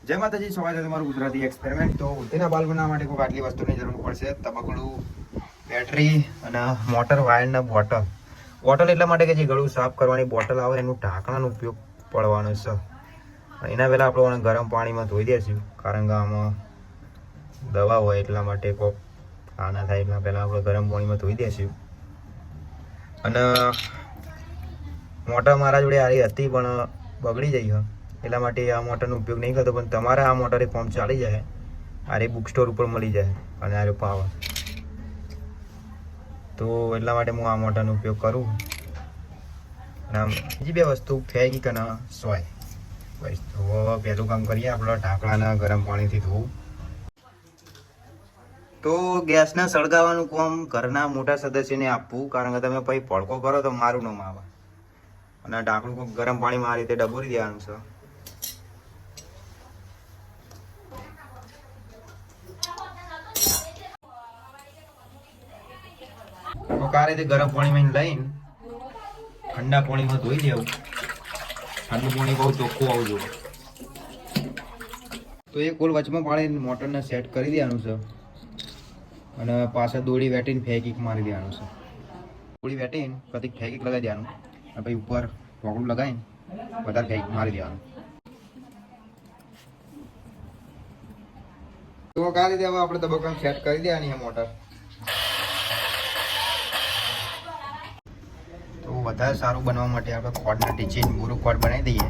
જય માતાજી, સ્વાગત છે તમારું ગુજરાતી એક્સપેરિમેન્ટ. તો ઉલટીના બાલ બનાવવા માટે કોઈ આટલી વસ્તુની જરૂર પડશે: તબકડું, બેટરી અને મોટર વાયરના બોટલ એટલા માટે કે જે ગળું સાફ કરવાની બોટલ આવે એનું ઢાંકણાનો ઉપયોગ પડવાનો છે. એના પહેલાં આપણે ગરમ પાણીમાં ધોઈ દઈશું, કારણ કે આમાં દવા હોય એટલા માટે કોઈ આ ના થાય એટલા પહેલાં આપણે ગરમ પાણીમાં ધોઈ દઈશું. અને મોટર મારા જોડે આવી હતી પણ બગડી જઈ હોય એટલા માટે આ મોટરનો ઉપયોગ નહીં કરતો, પણ તમારે આ મોટર એક ફોર્મ ચાલી જાય. આરે બુક સ્ટોર ઉપર મળી જાય અને આરે પાવર, તો એટલા માટે હું આ મોટરનો ઉપયોગ કરું. અને બીજી બે વસ્તુ ફેંકી કે ના સોય. બસ તો પહેલું કામ કરીએ આપણે ઢાંકણાના ગરમ પાણીથી ધોવું. તો ગેસને સળગાવવાનું કામ ઘરના મોટા સદસ્યને આપવું, કારણ કે તમે પછી પડકો કરો તો મારું નામ આવે. અને ઢાંકણું ગરમ પાણીમાં આ રીતે ડબોરી દેવાનું છે. તો આ રીતે ગરમ પાણીમાં લઈને ઠંડા પાણીમાં ધોઈ દેવું. ઠંડુ પાણી બહુ ચોખ્ખું આવવું જોઈએ. તો એ કોલ વચમાં પાડીને મોટરને સેટ કરી દેવાનું છે અને પાછળ દોડી વેટીને ફેંકીક મારી દેવાનું છે. દોડી વેટીને કતિક ફેંકીક લગાવી દેવાનું અને પછી ઉપર ઢોકળું લગાવીને વધારે ફેંકીક મારી દેવાનું. તો આ રીતે હવે આપણે તબક્કામાં સેટ કરી દેવાની છે મોટર. તો વધારે સારું બનવા માટે આપણે ખોડના ટીચીને પૂરું ખોડ બનાવી દઈએ.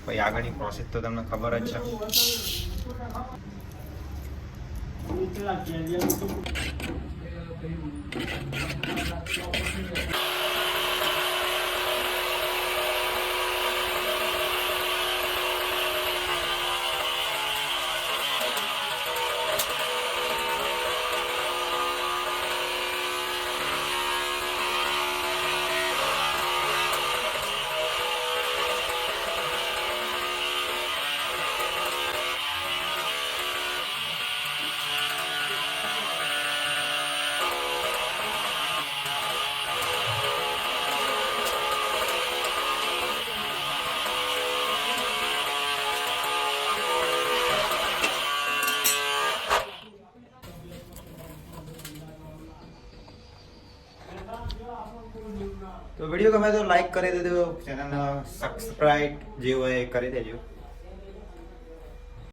પછી આગળની પ્રોસેસ તો તમને ખબર જ છે. તો વિડીયો ગમે તો લાઈક કરી દેજો, ચેનલને સબસ્ક્રાઇબ જે હોય એ કરી દેજો.